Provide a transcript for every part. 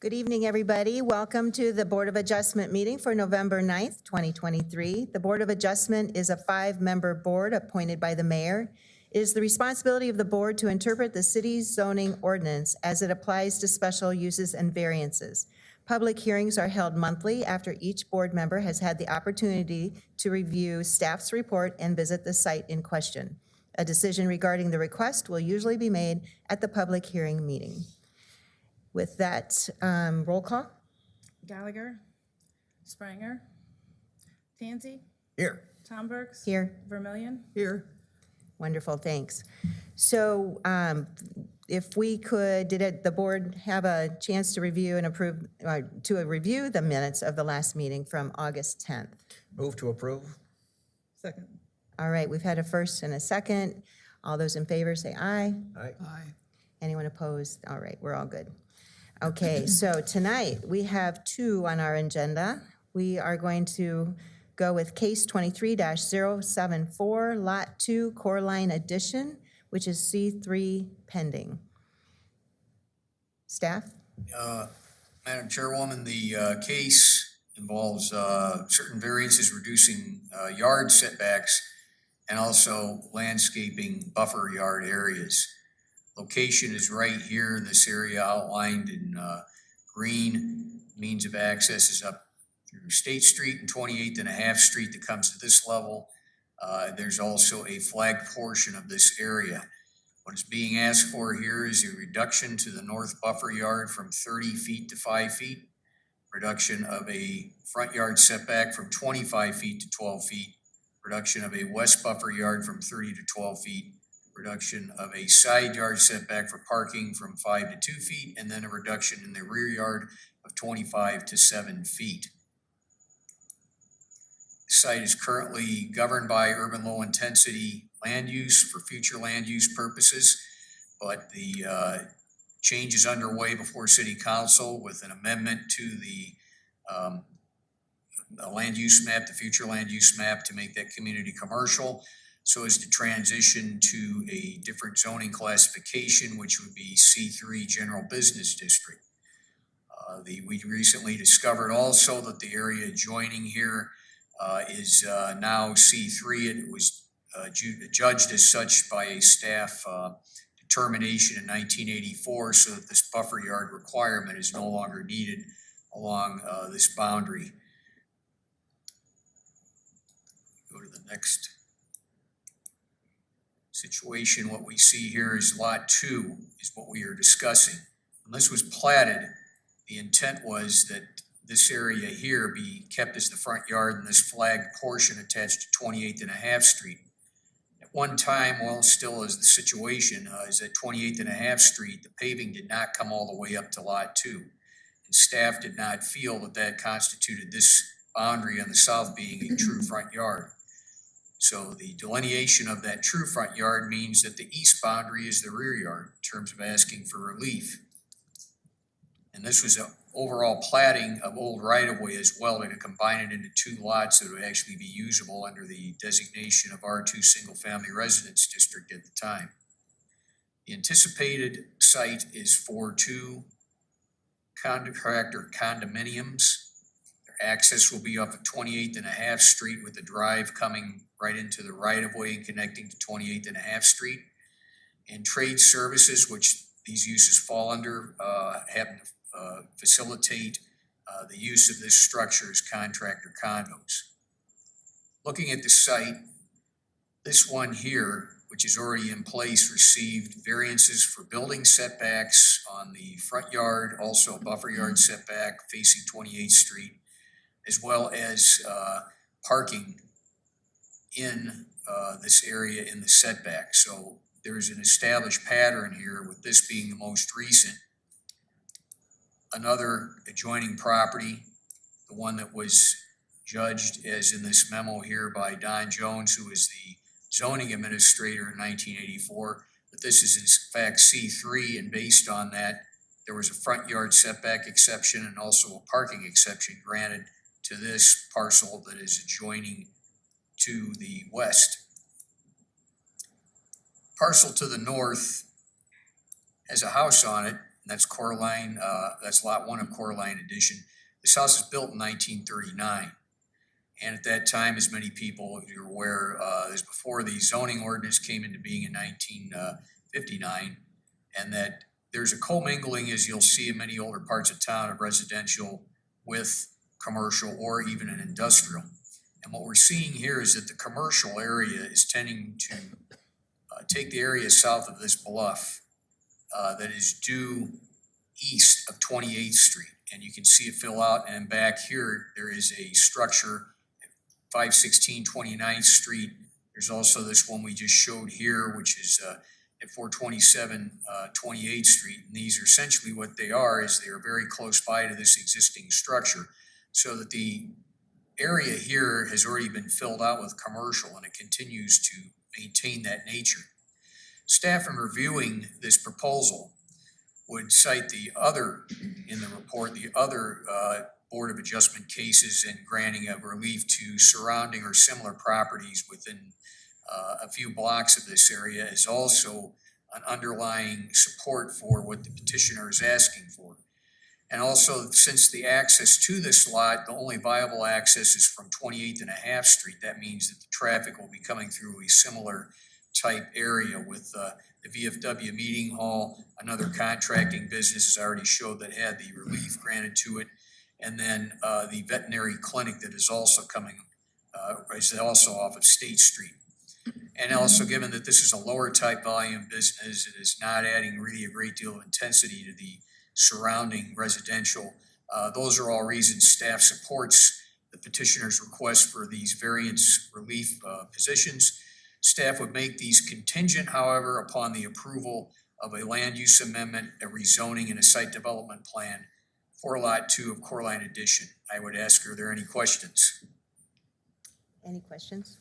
Good evening, everybody. Welcome to the Board of Adjustment meeting for November 9th, 2023. The Board of Adjustment is a 5-member board appointed by the mayor. It is the responsibility of the board to interpret the city's zoning ordinance as it applies to special uses and variances. Public hearings are held monthly after each board member has had the opportunity to review staff's report and visit the site in question. A decision regarding the request will usually be made at the public hearing meeting. With that, roll call. Gallagher, Spranger, Tansey, Here. Tombergs. Here. Vermillion. Here. Wonderful, thanks. So if we could, the board have a chance to review and approve, to review the minutes of the last meeting from August 10th? Move to approve. Second. All right, we've had a first and a second. All those in favor say aye. Aye. Aye. Anyone opposed? All right, we're all good. Okay, so tonight we have 2 on our agenda. We are going to go with case 23-074, Lot 2, Core Line Addition, which is C3 pending. Staff? Madam Chairwoman, the case involves certain variances reducing yard setbacks and also landscaping buffer yard areas. Location is right here in this area outlined in green. Means of access is up through State Street and 28th and a half Street that comes to this level. There's also a flagged portion of this area. What is being asked for here is a reduction to the north buffer yard from 30 feet to 5 feet, reduction of a front yard setback from 25 feet to 12 feet, reduction of a west buffer yard from 30 to 12 feet, reduction of a side yard setback for parking from 5 to 2 feet, and then a reduction in the rear yard of 25 to 7 feet. The site is currently governed by urban low intensity land use for future land use purposes, but the change is underway before City Council with an amendment to the land use map, the future land use map, to make that community commercial, so as to transition to a different zoning classification, which would be C3 General Business District. We recently discovered also that the area adjoining here is now C3. It was judged as such by a staff determination in 1984, so that this buffer yard requirement is no longer needed along this boundary. Go to the next situation. What we see here is Lot 2 is what we are discussing. When this was platted, the intent was that this area here be kept as the front yard and this flagged portion attached to 28th and a half Street. At one time, well, still as the situation is at 28th and a half Street, the paving did not come all the way up to Lot 2. And staff did not feel that that constituted this boundary on the south being a true front yard. So the delineation of that true front yard means that the east boundary is the rear yard in terms of asking for relief. And this was an overall platting of old right-of-way as well, to combine it into 2 lots that would actually be usable under the designation of R2 Single Family Residence District at the time. The anticipated site is for 2 contractor condominiums. Their access will be up at 28th and a half Street with the drive coming right into the right-of-way and connecting to 28th and a half Street. And trade services, which these uses fall under, happen to facilitate the use of this structure as contractor condos. Looking at the site, this one here, which is already in place, received variances for building setbacks on the front yard, also a buffer yard setback facing 28th Street, as well as parking in this area in the setback. So there is an established pattern here, with this being the most recent. Another adjoining property, the one that was judged as in this memo here by Don Jones, who is the zoning administrator in 1984, but this is in fact C3, and based on that, there was a front yard setback exception and also a parking exception granted to this parcel that is adjoining to the west. Parcel to the north has a house on it, and that's Coraline, that's lot 1 of Coraline Edition. This house was built in 1939. And at that time, as many people, if you're aware, is before the zoning ordinance came into being in 1959, and that there's a commingling, as you'll see in many older parts of town, of residential with commercial or even an industrial. And what we're seeing here is that the commercial area is tending to take the area south of this bluff that is due east of 28th Street. And you can see it fill out, and back here, there is a structure, 516 29th Street. There's also this one we just showed here, which is at 427 28th Street. And these are essentially what they are, is they are very close by to this existing structure, so that the area here has already been filled out with commercial, and it continues to maintain that nature. Staff, in reviewing this proposal, would cite the other, in the report, the other Board of Adjustment cases and granting of relief to surrounding or similar properties within a few blocks of this area is also an underlying support for what the petitioner is asking for. And also, since the access to this lot, the only viable access is from 28th and a half Street, that means that the traffic will be coming through a similar type area with the VFW meeting hall, another contracting business, as I already showed, that had the relief granted to it, and then the veterinary clinic that is also coming, is also off of State Street. And also, given that this is a lower type volume business, it is not adding really a great deal of intensity to the surrounding residential. Those are all reasons staff supports the petitioner's request for these variance relief positions. Staff would make these contingent, however, upon the approval of a land use amendment, a rezoning, and a site development plan for lot 2 of Coraline Edition. I would ask, are there any questions? Any questions?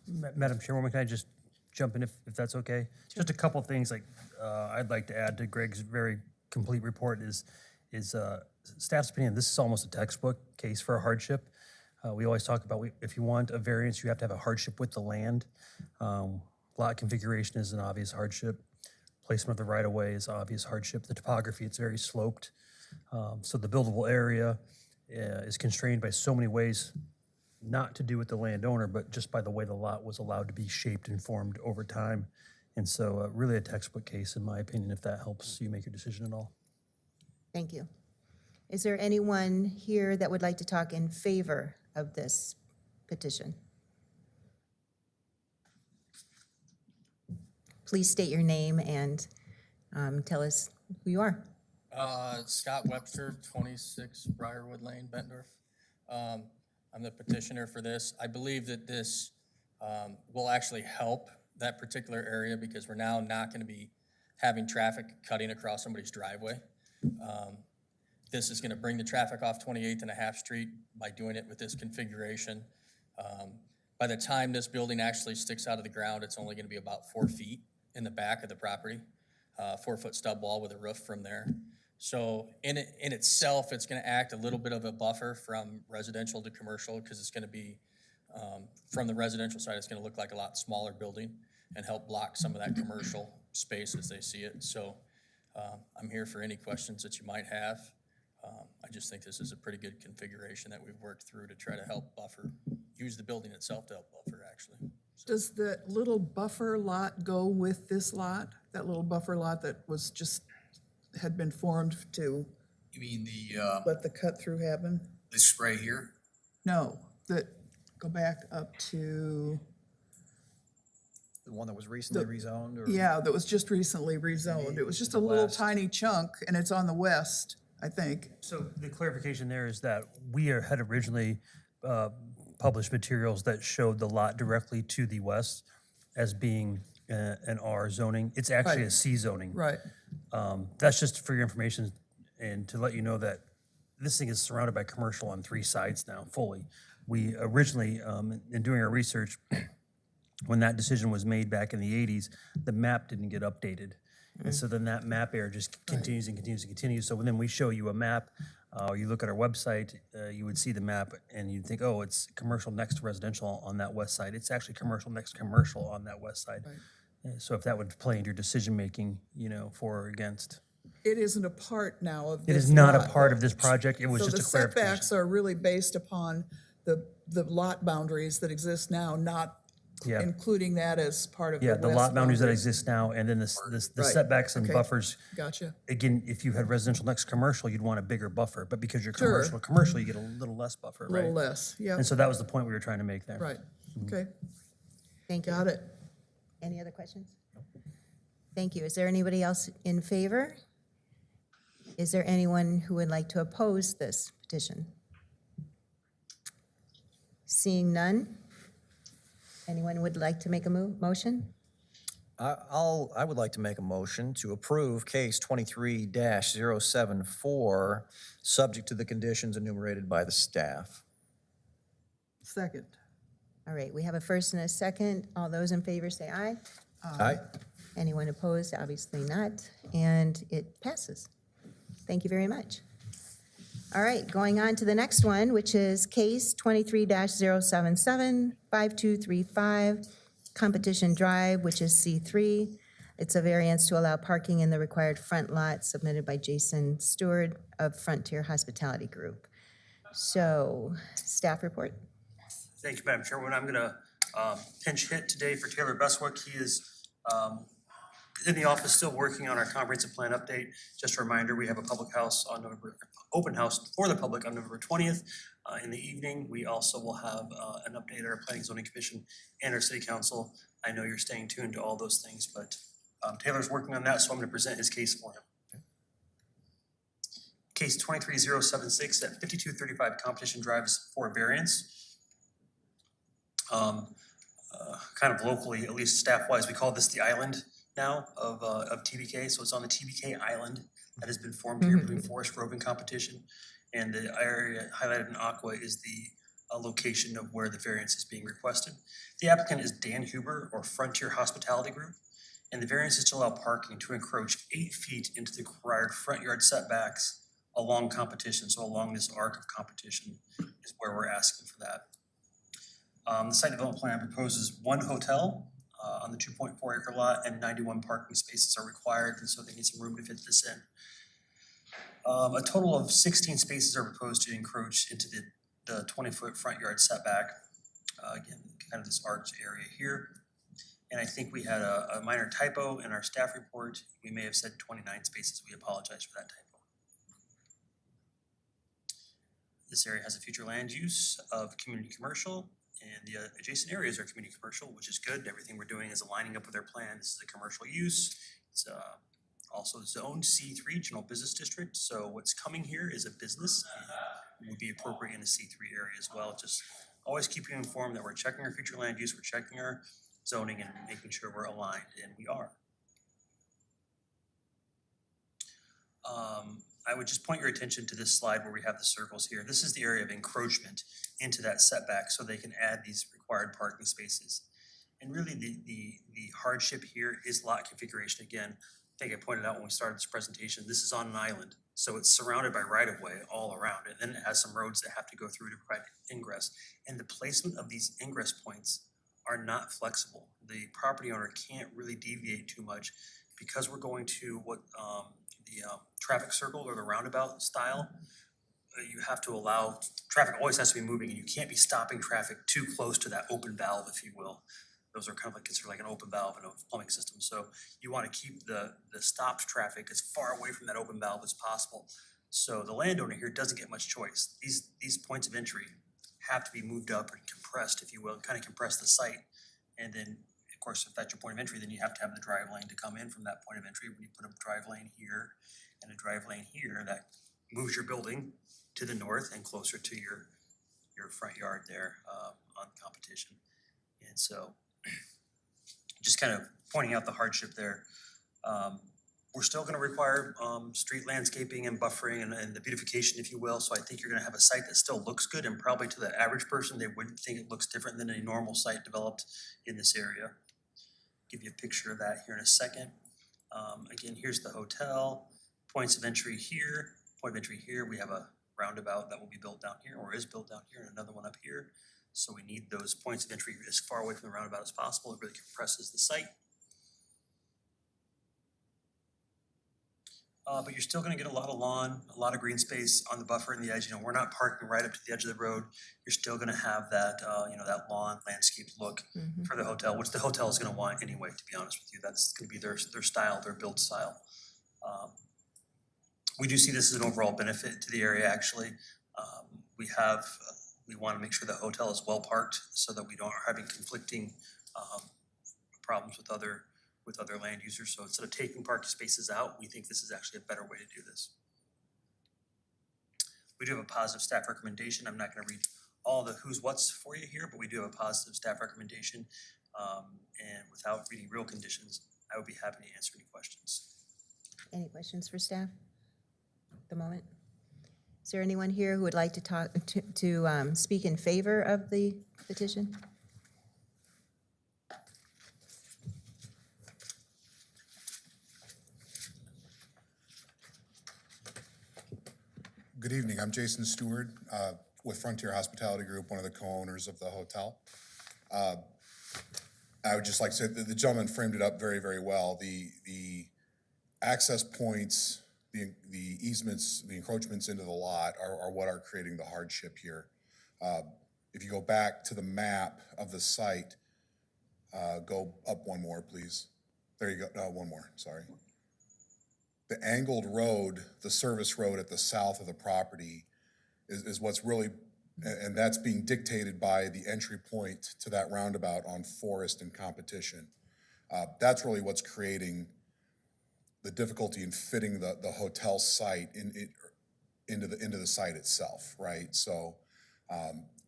Madam Chairwoman, can I just jump in if that's okay? Just a couple of things like I'd like to add to Greg's very complete report is staff's opinion. This is almost a textbook case for a hardship. We always talk about if you want a variance, you have to have a hardship with the land. Lot configuration is an obvious hardship. Placement of the right-of-way is obvious hardship. The topography, it's very sloped. So the buildable area is constrained by so many ways, not to do with the landowner, but just by the way the lot was allowed to be shaped and formed over time. And so really a textbook case, in my opinion, if that helps you make your decision at all. Thank you. Is there anyone here that would like to talk in favor of this petition? Please state your name and tell us who you are. Scott Webster, 26 Briarwood Lane, Bettendorf. I'm the petitioner for this. I believe that this will actually help that particular area because we're now not going to be having traffic cutting across somebody's driveway. This is going to bring the traffic off 28th and a half Street by doing it with this configuration. By the time this building actually sticks out of the ground, it's only going to be about 4 feet in the back of the property, 4-foot stub wall with a roof from there. So in itself, it's going to act a little bit of a buffer from residential to commercial because it's going to be, from the residential side, it's going to look like a lot smaller building and help block some of that commercial space as they see it. So I'm here for any questions that you might have. I just think this is a pretty good configuration that we've worked through to try to help buffer, use the building itself to help buffer actually. So, Does the little buffer lot go with this lot? That little buffer lot that was just, had been formed to You mean the let the cut through happen? this right here? No, go back up to, The one that was recently rezoned, or? yeah, that was just recently rezoned. It was just a little West. tiny chunk and it's on the west, I think. So the clarification there is that we had originally published materials that showed the lot directly to the west as being an R zoning. It's actually a Right. C zoning. Right. That's just for your information and to let you know that this thing is surrounded by commercial on 3 sides now, fully. We originally, in doing our research, when that decision was made back in the 80s, the map didn't get updated. And so then that map error just continues and continues and continues. So when we show you a map, or you look at our website, you would see the map and you'd think, oh, it's commercial next to residential on that west side. It's actually commercial next to commercial on that west side. So if that would play into your decision-making, for or against. it isn't a part now of It this is not a lot. part of this project. It was So just the a clarification. setbacks are really based upon the lot boundaries that exist now, not Yeah. including that as part of the Yeah, west the lot boundaries that boundaries. exist now, and then the Right, setbacks and okay. buffers. Gotcha. Again, if you had residential next to commercial, you'd want a bigger buffer, but because you're Sure. commercial, you get a little less buffer, A little right? less, yeah, And so that was the point we were trying to make there. right, okay, Thank you. got it. Any other questions? Thank you. Is there anybody else in favor? Is there anyone who would like to oppose this petition? Seeing none? Anyone would like to make a motion? I would like to make a motion to approve case 23-074, subject to the conditions enumerated by the staff. Second. All right, we have a first and a second. All those in favor say aye. Aye. Anyone opposed? Obviously not. And it passes. Thank you very much. All right, going on to the next one, which is case 23-077, 5235, Competition Drive, which is C3. It's a variance to allow parking in the required front lot submitted by Jason Stewart of Frontier Hospitality Group. So, staff report. Thank you, Madam Chairwoman. I'm gonna pinch hit today for Taylor Beswick. He is in the office still working on our comprehensive plan update. Just a reminder, we have a public house on open house for the public on November 20th in the evening. We also will have an update at our Planning Zoning Commission and our City Council. I know you're staying tuned to all those things, but Taylor's working on that, so I'm gonna present his case for him. Case 23076 at 5235 Competition Drive is for a variance. Kind of locally, at least staff-wise, we call this the island now of TBK. So it's on the TBK island that has been formed here between forest roving competition. And the area highlighted in aqua is the location of where the variance is being requested. The applicant is Dan Huber or Frontier Hospitality Group. And the variance is to allow parking to encroach 8 feet into the required front yard setbacks along competition. So along this arc of competition is where we're asking for that. The site development plan proposes 1 hotel on the 2.4 acre lot and 91 parking spaces are required, and so they need some room to fit this in. A total of 16 spaces are proposed to encroach into the 20-foot front yard setback. Again, kind of this arched area here. And I think we had a minor typo in our staff report. We may have said 29 spaces. We apologize for that typo. This area has a future land use of community commercial. And the adjacent areas are community commercial, which is good. Everything we're doing is aligning up with their plan. This is a commercial use. It's also zoned C3 General Business District. So what's coming here is a business and would be appropriate in a C3 area as well. Just always keep you informed that we're checking our future land use, we're checking our zoning and making sure we're aligned, and we are. I would just point your attention to this slide where we have the circles here. This is the area of encroachment into that setback so they can add these required parking spaces. And really the hardship here is lot configuration. Again, I think I pointed out when we started this presentation, this is on an island. So it's surrounded by right-of-way all around it. Then it has some roads that have to go through to provide ingress. And the placement of these ingress points are not flexible. The property owner can't really deviate too much because we're going to what the traffic circle or the roundabout style. You have to allow, traffic always has to be moving and you can't be stopping traffic too close to that open valve, if you will. Those are kind of like considered like an open valve in a plumbing system. So you want to keep the stopped traffic as far away from that open valve as possible. So the landowner here doesn't get much choice. These points of entry have to be moved up and compressed, if you will, kind of compress the site. And then, of course, if that's your point of entry, then you have to have the drive lane to come in from that point of entry. When you put a drive lane here and a drive lane here, that moves your building to the north and closer to your front yard there on competition. And so just kind of pointing out the hardship there. We're still going to require street landscaping and buffering and the beautification, if you will. So I think you're going to have a site that still looks good, and probably to the average person, they wouldn't think it looks different than a normal site developed in this area. Give you a picture of that here in a second. Again, here's the hotel, points of entry here, point of entry here. We have a roundabout that will be built down here or is built down here and another one up here. So we need those points of entry as far away from the roundabout as possible. It really compresses the site. but you're still gonna get a lot of lawn, a lot of green space on the buffer and the edge. You know, we're not parking right up to the edge of the road. You're still gonna have that, that lawn landscape look for the hotel, which the hotel is gonna want anyway, to be honest with you. That's gonna be their style, their build style. We do see this as an overall benefit to the area, actually. We want to make sure the hotel is well parked so that we don't are having conflicting problems with other land users. So instead of taking parking spaces out, we think this is actually a better way to do this. We do have a positive staff recommendation. I'm not going to read all the who's what's for you here, but we do have a positive staff recommendation. And without reading real conditions, I would be happy to answer any questions. Any questions for staff at the moment? Is there anyone here who would like to talk, to speak in favor of the petition? Good evening. I'm Jason Stewart with Frontier Hospitality Group, one of the co-owners of the hotel. I would just like to say that the gentleman framed it up very, very well. The access points, the easements, the encroachments into the lot are what are creating the hardship here. If you go back to the map of the site, go up one more, please. There you go. No, one more, sorry. The angled road, the service road at the south of the property is what's really, and that's being dictated by the entry point to that roundabout on Forest and Competition. That's really what's creating the difficulty in fitting the hotel site into the site itself, right? So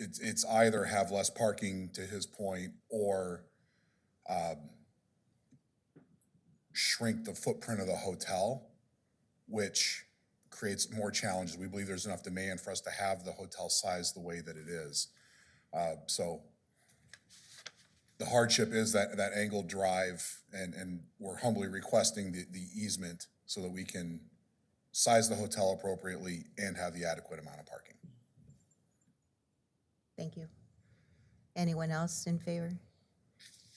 it's either have less parking, to his point, or shrink the footprint of the hotel, which creates more challenges. We believe there's enough demand for us to have the hotel size the way that it is. So the hardship is that angled drive, and we're humbly requesting the easement so that we can size the hotel appropriately and have the adequate amount of parking. Thank you. Anyone else in favor?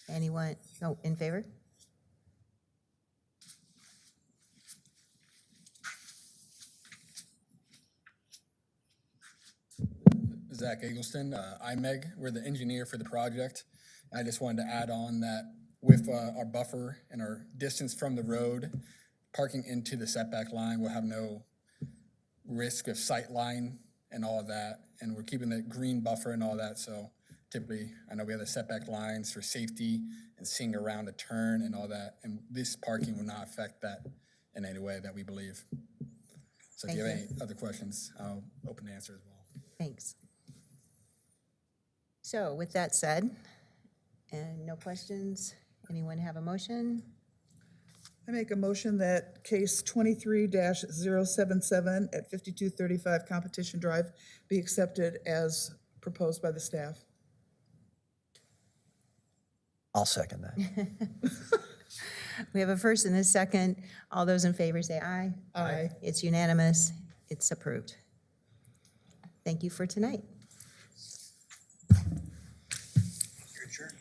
Anyone, no, in favor? Zach Eggleston, IMEG, we're the engineer for the project. I just wanted to add on that with our buffer and our distance from the road, parking into the setback line will have no risk of sight line and all of that. And we're keeping the green buffer and all that. So typically, I know we have the setback lines for safety and seeing around a turn and all that. And this parking will not affect that in any way that we believe. So if you have any other questions, I'll open to answer as well. Thanks. So with that said, and no questions, anyone have a motion? I make a motion that case 23-077 at 5235 Competition Drive be accepted as proposed by the staff. I'll second that. We have a first and a second. All those in favor say aye. Aye. It's unanimous. It's approved. Thank you for tonight. You're adjourned.